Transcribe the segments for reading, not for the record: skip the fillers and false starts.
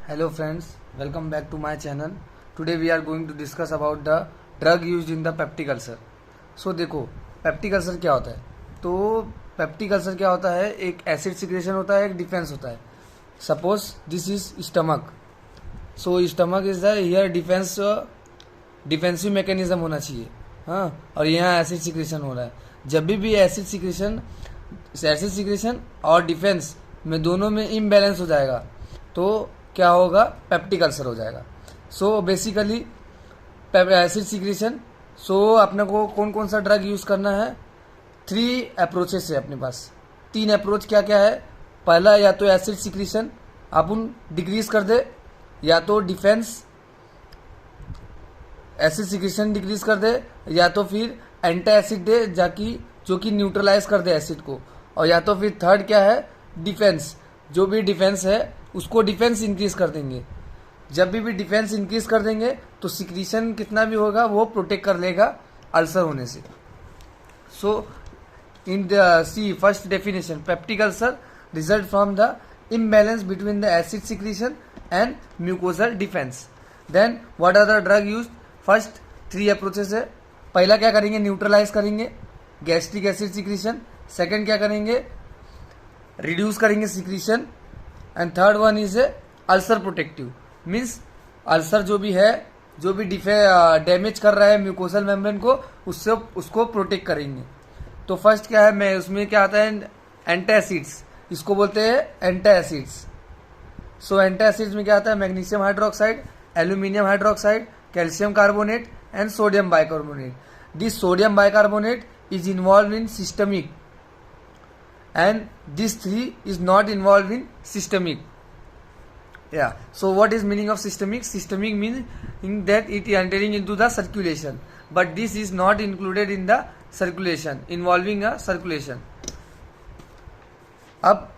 Hello friends, welcome back to my channel. Today we are going to discuss about the drug used in the peptic ulcer. So देखो peptic ulcer क्या होता है। तो peptic ulcer क्या होता है, एक एसिड सिक्रेशन होता है, एक डिफेंस होता है। Suppose this is stomach, so stomach is the here defensive mechanism होना चाहिए, हाँ, और यहाँ एसिड सिक्रेशन हो रहा है। जब भी एसिड सिक्रेशन और डिफेंस में दोनों में इम्बैलेंस हो जाएगा तो क्या होगा, पेप्टिक अल्सर हो जाएगा। सो बेसिकली एसिड सिक्रेशन, सो अपने को कौन कौन सा ड्रग यूज करना है, 3 अप्रोचेस है अपने पास। 3 अप्रोच क्या क्या है। पहला, या तो एसिड सिक्रेशन अपन डिक्रीज कर दे, या तो डिफेंस एसिड सिक्रेशन डिक्रीज कर दे, या तो फिर एंटी एसिड दे जाकि जो कि न्यूट्रलाइज कर दे एसिड को, और या तो फिर थर्ड क्या है, डिफेंस। जो भी डिफेंस है उसको डिफेंस इंक्रीज कर देंगे। जब भी डिफेंस इंक्रीज कर देंगे तो सिक्रीशन कितना भी होगा वो प्रोटेक्ट कर लेगा अल्सर होने से। So in the see first definition, peptic ulcer result from the imbalance between the acid secretion and mucosal defense. Then what are the drug used? First 3 approaches है। पहला क्या करेंगे, न्यूट्रलाइज करेंगे गैस्ट्रिक एसिड सिक्रीशन। सेकंड क्या करेंगे, reduce करेंगे secretion. And third one is ulcer protective, means ulcer जो भी है, जो भी डैमेज कर रहा है म्यूकोसल मेम्ब्रेन को, उससे उसको प्रोटेक्ट करेंगे। तो फर्स्ट क्या है, मैं उसमें क्या आता है, एंटासिड्स, इसको बोलते हैं एंटासिड्स। सो एंटासिड्स में क्या आता है, magnesium hydroxide, aluminium hydroxide, calcium carbonate and sodium bicarbonate. This sodium bicarbonate is involve in systemic and these 3 is not involved in systemic. Yeah, so what is meaning of systemic? Systemic means that it is entering into the circulation, but this is not included in the circulation, involving a circulation. अब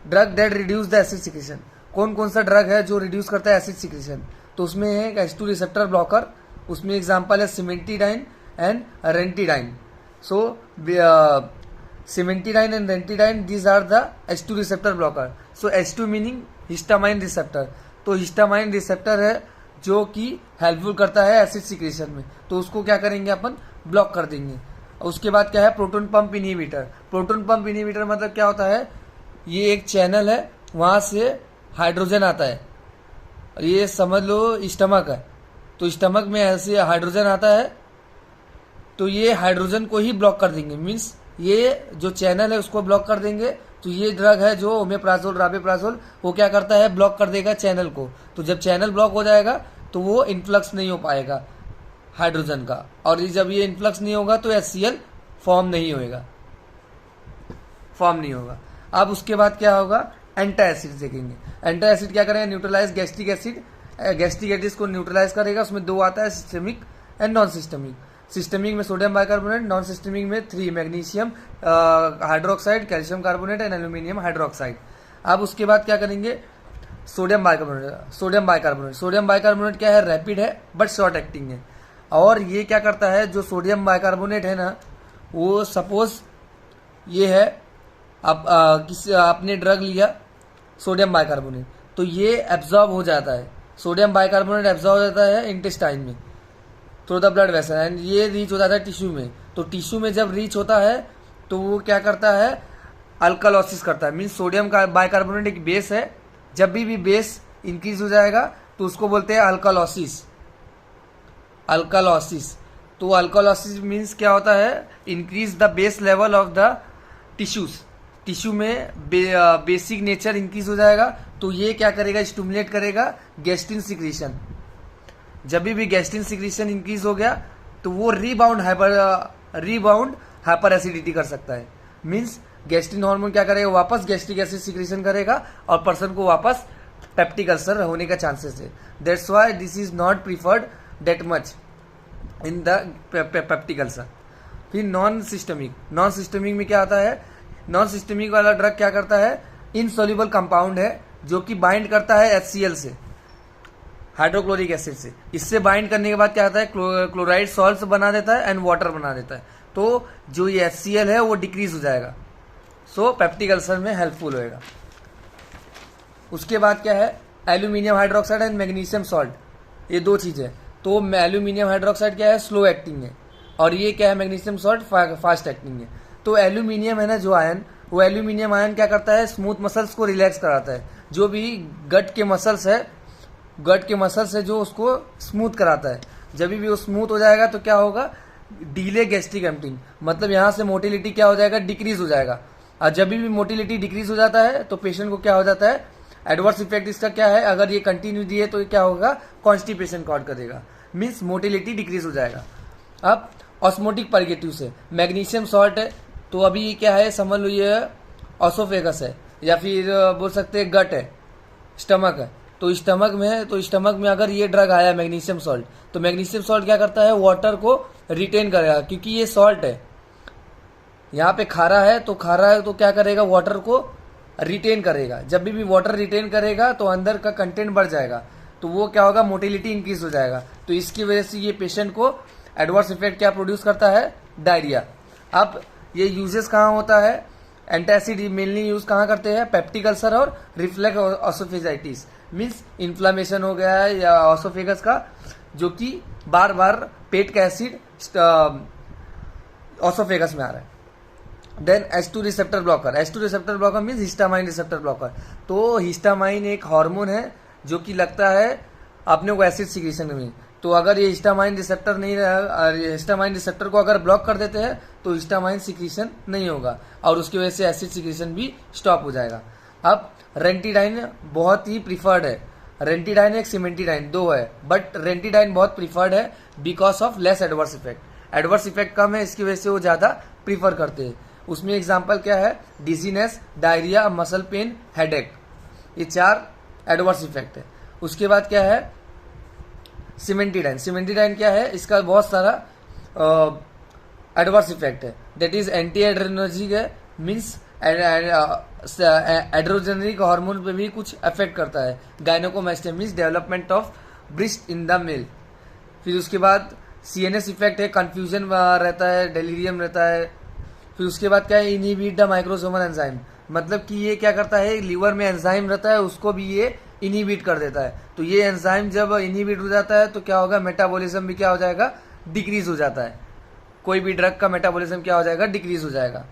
drug that reduce the acid secretion, कौन कौन सा drug है जो reduce करता है acid secretion. तो उसमें है H2 रिसेप्टर ब्लॉकर, उसमें एग्जांपल है cimetidine and ranitidine. So cimetidine and ranitidine, these are the H2 receptor blocker. So H2 meaning histamine receptor, तो हिस्टामाइन रिसेप्टर है जो कि हेल्पफुल करता है एसिड सिक्रेशन में, तो उसको क्या करेंगे अपन, ब्लॉक कर देंगे। उसके बाद क्या है, proton pump inhibitor. Proton pump inhibitor मतलब क्या होता है, ये एक चैनल है, वहां से हाइड्रोजन आता है, ये समझ लो स्टमक है, तो स्टमक में ऐसे हाइड्रोजन आता है, तो ये हाइड्रोजन को ही ब्लॉक कर देंगे, मीन्स ये जो चैनल है उसको ब्लॉक कर देंगे। तो ये ड्रग है जो ओमेप्राजोल, राबिप्राजोल, वो क्या करता है, ब्लॉक कर देगा चैनल को। तो जब चैनल ब्लॉक हो जाएगा तो वो इन्फ्लक्स नहीं हो पाएगा हाइड्रोजन का, और जब ये इन्फ्लक्स नहीं होगा तो HCl फॉर्म नहीं होगा। अब उसके बाद क्या होगा, एंटासिड देखेंगे। एंटासिड क्या करेगा, neutralize gastric acid, gastric acid को न्यूट्रलाइज करेगा। उसमें 2 आता है, systemic and non systemic. Systemic में सोडियम बाइकार्बोनेट, नॉन सिस्टमिक में 3 magnesium hydroxide, calcium carbonate and aluminium hydroxide. अब उसके बाद क्या करेंगे, सोडियम बाइकार्बोनेट। सोडियम बाइकार्बोनेट क्या है, रैपिड है बट शॉर्ट एक्टिंग है, और ये क्या करता है, जो सोडियम बाइकार्बोनेट है ना, वो सपोज ये है, अब आपने ड्रग लिया सोडियम बाइकार्बोनेट, तो ये एब्जॉर्ब हो जाता है, सोडियम बाइकार्बोनेट एब्जॉर्ब हो जाता है इंटेस्टाइन में through the blood vessel, and ये रीच हो जाता है टिश्यू में। तो टिश्यू में जब रीच होता है तो वो क्या करता है, अल्कालोसिस करता है, मीन्स सोडियम का बाइकार्बोनेट एक बेस है, जब भी बेस इंक्रीज हो जाएगा तो उसको बोलते हैं अल्कालोसिस। तो अल्कालोसिस मीन्स क्या होता है, increase the base level of the tissues. Tissue में बेसिक नेचर इंक्रीज हो जाएगा, तो ये क्या करेगा, स्टिमुलेट करेगा गैस्ट्रिन सिक्रीशन। जब भी गैस्ट्रिन सिक्रीशन इंक्रीज हो गया तो वो रीबाउंड हाइपर एसिडिटी कर सकता है, मीन्स गैस्ट्रिन हार्मोन क्या करेगा, वापस गैस्ट्रिक एसिड सिक्रीशन करेगा और पर्सन को वापस पेप्टिक अल्सर होने का चांसेस है। That's why this is not preferred that much in the peptic ulcer. फिर नॉन सिस्टमिक में क्या आता है, नॉन सिस्टमिक वाला ड्रग क्या करता है, इनसॉल्युबल कंपाउंड है जो कि बाइंड करता है HCl से, हाइड्रोक्लोरिक एसिड से। इससे बाइंड करने के बाद क्या आता है, क्लोराइड सॉल्ट बना देता है एंड वाटर बना देता है, तो जो ये HCl है वो डिक्रीज हो जाएगा। सो पेप्टिक अल्सर में हेल्पफुल होएगा। उसके बाद क्या है, aluminium hydroxide and magnesium salt, ये दो चीज़ें। तो एल्यूमिनियम हाइड्रोक्साइड क्या है, स्लो एक्टिंग है, और ये क्या है, मैग्नीशियम सॉल्ट फास्ट एक्टिंग है। तो एल्यूमिनियम है ना जो आयन, वो एल्यूमिनियम आयन क्या करता है, स्मूथ मसल्स को रिलैक्स कराता है। जो भी गट के मसल्स है जो उसको स्मूथ कराता है। जब भी वो स्मूथ हो जाएगा तो क्या होगा, डीले गैस्ट्रिक एम्पटिंग, मतलब यहाँ से मोटिलिटी क्या हो जाएगा, डिक्रीज हो जाएगा। और जब भी मोटिलिटी डिक्रीज हो जाता है तो पेशेंट को क्या हो जाता है, एडवर्स इफेक्ट इसका क्या है, अगर ये कंटिन्यू दिए तो ये क्या होगा, कॉन्स्टिपेशन कॉज करेगा, मीन्स मोटिलिटी डिक्रीज हो जाएगा। अब ऑस्मोटिक परगेटिव से मैग्नीशियम सॉल्ट है, तो अभी ये क्या है, समझ लो ये ऑसोफेगस है, या फिर बोल सकते हैं गट है, स्टमक है। तो स्टमक में अगर ये ड्रग आया मैग्नीशियम सॉल्ट, तो मैग्नीशियम सॉल्ट क्या करता है, वाटर को रिटेन करेगा, क्योंकि ये सॉल्ट है, यहाँ पे खारा है तो क्या करेगा, वाटर को रिटेन करेगा। जब भी वाटर रिटेन करेगा तो अंदर का कंटेंट बढ़ जाएगा, तो वो क्या होगा, मोटिलिटी इंक्रीज हो जाएगा। तो इसकी वजह से ये पेशेंट को एडवर्स इफेक्ट क्या प्रोड्यूस करता है, डायरिया। अब ये यूजेस कहाँ होता है, एंटासिड मेनली यूज कहाँ करते हैं, पेप्टिक अल्सर और रिफ्लेक्स ऑसोफेजाइटिस, मीन्स इन्फ्लामेशन हो गया है या ऑसोफेगस का, जो कि बार बार पेट का एसिड ऑसोफेगस में आ रहा है। Then H2 receptor blocker means histamine receptor blocker. तो हिस्टामाइन एक हार्मोन है जो कि लगता है अपने को एसिड सिक्रीशन में। तो अगर ये हिस्टामाइन रिसेप्टर नहीं रहा, हिस्टामाइन रिसेप्टर को अगर ब्लॉक कर देते हैं तो हिस्टामाइन सिक्रीशन नहीं होगा, और उसकी वजह से एसिड सिक्रीशन भी स्टॉप हो जाएगा। अब रेंटिडाइन बहुत ही प्रिफर्ड है, रेंटिडाइन एक सिमेंटिडाइन, दो है, बट रेंटिडाइन बहुत प्रिफर्ड है because of less adverse effect. Adverse effect कम है, इसकी वजह से वो ज़्यादा प्रीफर करते हैं। उसमें एग्जांपल क्या है, dizziness, diarrhoea, muscle pain, headache, ये 4 एडवर्स इफेक्ट है। उसके बाद क्या है, सिमेंटिडाइन क्या है, इसका बहुत सारा एडवर्स इफेक्ट है, दैट इज एंटी एड्रेनर्जिक है, मीन्स एड्रोजेनिक हार्मोन पे भी कुछ अफेक्ट करता है। Gynaecomastia means development of breast in the male. फिर उसके बाद CNS इफेक्ट है, कंफ्यूजन रहता है, डेलीरियम रहता है। फिर उसके बाद क्या है, इनहिबिट द माइक्रोसोमल एंजाइम, मतलब कि ये क्या करता है, लीवर में एंजाइम रहता है उसको भी ये इनहिबिट कर देता है। तो ये एंजाइम जब इनहिबिट हो जाता है तो क्या होगा, मेटाबॉलिज्म भी क्या हो जाएगा, डिक्रीज हो जाता है। कोई भी ड्रग का मेटाबॉलिज्म क्या हो जाएगा, डिक्रीज हो जाएगा।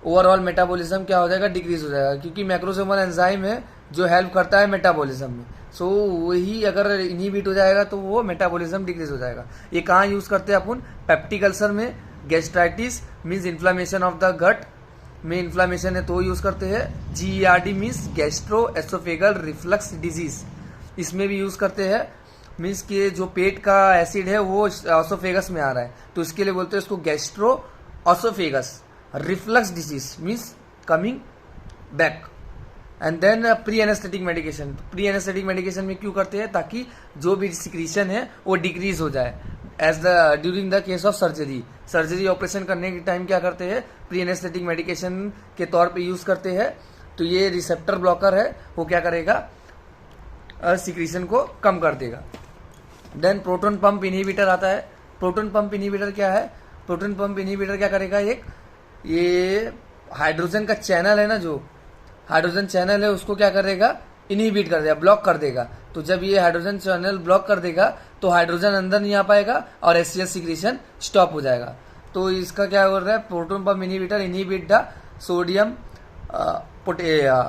ओवरऑल मेटाबॉलिज्म क्या हो जाएगा, डिक्रीज हो जाएगा, क्योंकि मैक्रोसोमल एंजाइम है जो हेल्प करता है मेटाबॉलिज्म में। सो वही अगर इनहिबिट हो जाएगा तो वो मेटाबॉलिज्म डिक्रीज हो जाएगा। ये कहाँ यूज करते हैं अपन, पेप्टिक अल्सर में, gastritis means inflammation of the gut में इन्फ्लामेशन है तो यूज करते हैं। GERD means gastro oesophageal reflux disease, इसमें भी यूज करते हैं, मीन्स कि जो पेट का एसिड है वो ऑसोफेगस में आ रहा है तो इसके लिए बोलते हैं इसको gastro oesophagus reflux disease means coming back. And then pre anaesthetic medication में क्यों करते हैं, ताकि जो भी सिक्रीशन है वो डिक्रीज हो जाए। As the during the case of surgery operation करने के टाइम क्या करते हैं, प्री एनेस्थेटिक मेडिकेशन के तौर पे यूज करते हैं। तो ये रिसेप्टर ब्लॉकर है, वो क्या करेगा, सिक्रीशन को कम कर देगा। देन प्रोटोन पंप इनहिबिटर आता है। प्रोटोन पंप इनहिबिटर क्या है, प्रोटोन पंप इनहिबिटर क्या करेगा, एक ये हाइड्रोजन का चैनल है ना, जो हाइड्रोजन चैनल है उसको क्या करेगा, इनहिबिट कर देगा, ब्लॉक कर देगा। तो जब ये हाइड्रोजन चैनल ब्लॉक कर देगा तो हाइड्रोजन अंदर नहीं आ पाएगा और HCl सिक्रीशन स्टॉप हो जाएगा। तो इसका क्या हो रहा है, proton pump inhibitor inhibit the sodium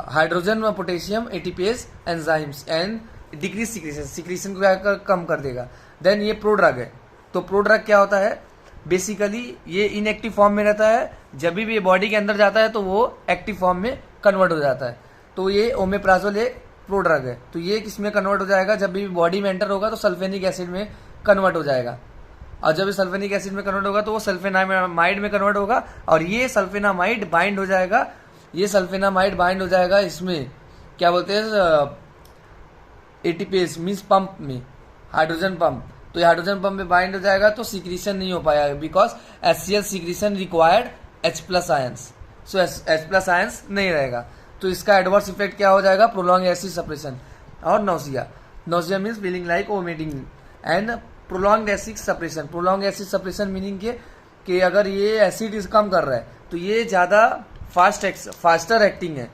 hydrogen potassium ATPase enzymes and decrease secretion को क्या कम कर देगा। देन ये प्रोड्रग है। तो प्रोड्रग क्या होता है, बेसिकली ये इनएक्टिव फॉर्म में रहता है, जब भी ये बॉडी के अंदर जाता है तो वो एक्टिव फॉर्म में कन्वर्ट हो जाता है। तो ये ओमेप्राजोल एक प्रोड्रग है। तो ये किस में कन्वर्ट हो जाएगा, जब भी बॉडी में एंटर होगा तो सल्फेनिक एसिड में कन्वर्ट हो जाएगा, और जब सल्फेनिक एसिड में कन्वर्ट होगा तो वो सल्फेनामाइड में कन्वर्ट होगा, और ये सल्फेनामाइड बाइंड हो जाएगा, इसमें क्या बोलते हैं, ATPase मीन्स पंप में, हाइड्रोजन पंप। तो ये हाइड्रोजन पंप में बाइंड हो जाएगा तो सिक्रीशन नहीं हो पाएगा, because HCl secretion required H+ ions. So H+ ions नहीं रहेगा। तो इसका एडवर्स इफेक्ट क्या हो जाएगा, प्रोलॉन्ग एसिड सप्रेशन और nausea means feeling like vomiting and prolong acid suppression meaning कि अगर ये एसिड कम कर रहा है तो ये ज़्यादा फास्टर एक्टिंग है,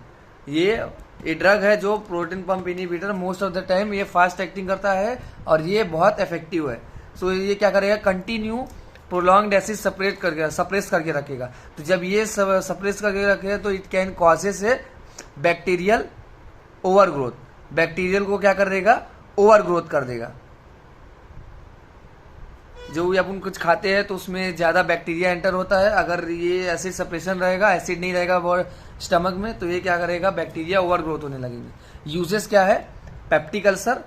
ये ये ड्रग है जो proton pump inhibitor, most of the time ये फास्ट एक्टिंग करता है और ये बहुत इफेक्टिव है। सो ये क्या करेगा, कंटिन्यू प्रोलॉन्ग्ड एसिड सप्रेस करके रखेगा। तो जब ये सप्रेस करके रखेगा तो it can causes A bacterial overgrowth, bacterial को क्या कर देगा, ओवर ग्रोथ कर देगा। जो भी अपन कुछ खाते हैं तो उसमें ज्यादा बैक्टीरिया एंटर होता है, अगर ये एसिड सप्रेशन रहेगा, एसिड नहीं रहेगा स्टमक में, तो ये क्या करेगा, बैक्टीरिया ओवर ग्रोथ होने लगेंगे। यूजेस क्या है, peptic ulcer,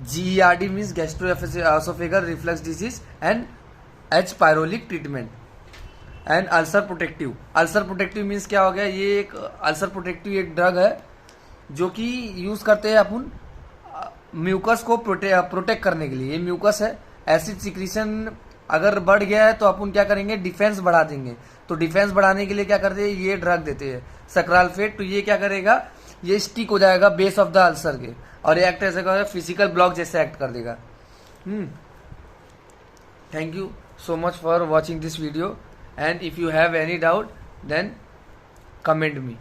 GERD means gastroesophageal reflux disease and H pyloric treatment and ulcer protective. Ulcer protective means क्या हो गया, ये एक अल्सर प्रोटेक्टिव एक ड्रग है जो कि यूज करते हैं अपन म्यूकस को प्रोटेक्ट करने के लिए। ये म्यूकस है, एसिड सिक्रीशन अगर बढ़ गया है तो अपन क्या करेंगे, डिफेंस बढ़ा देंगे। तो डिफेंस बढ़ाने के लिए क्या करते हैं, ये ड्रग देते हैं सक्रालफेट। तो ये क्या करेगा, ये स्टिक हो जाएगा बेस ऑफ द अल्सर के और ये एक्ट ऐसे करेगा, फिजिकल ब्लॉक जैसे एक्ट कर देगा। Thank you so much for watching this video, and if you have any doubt then comment me.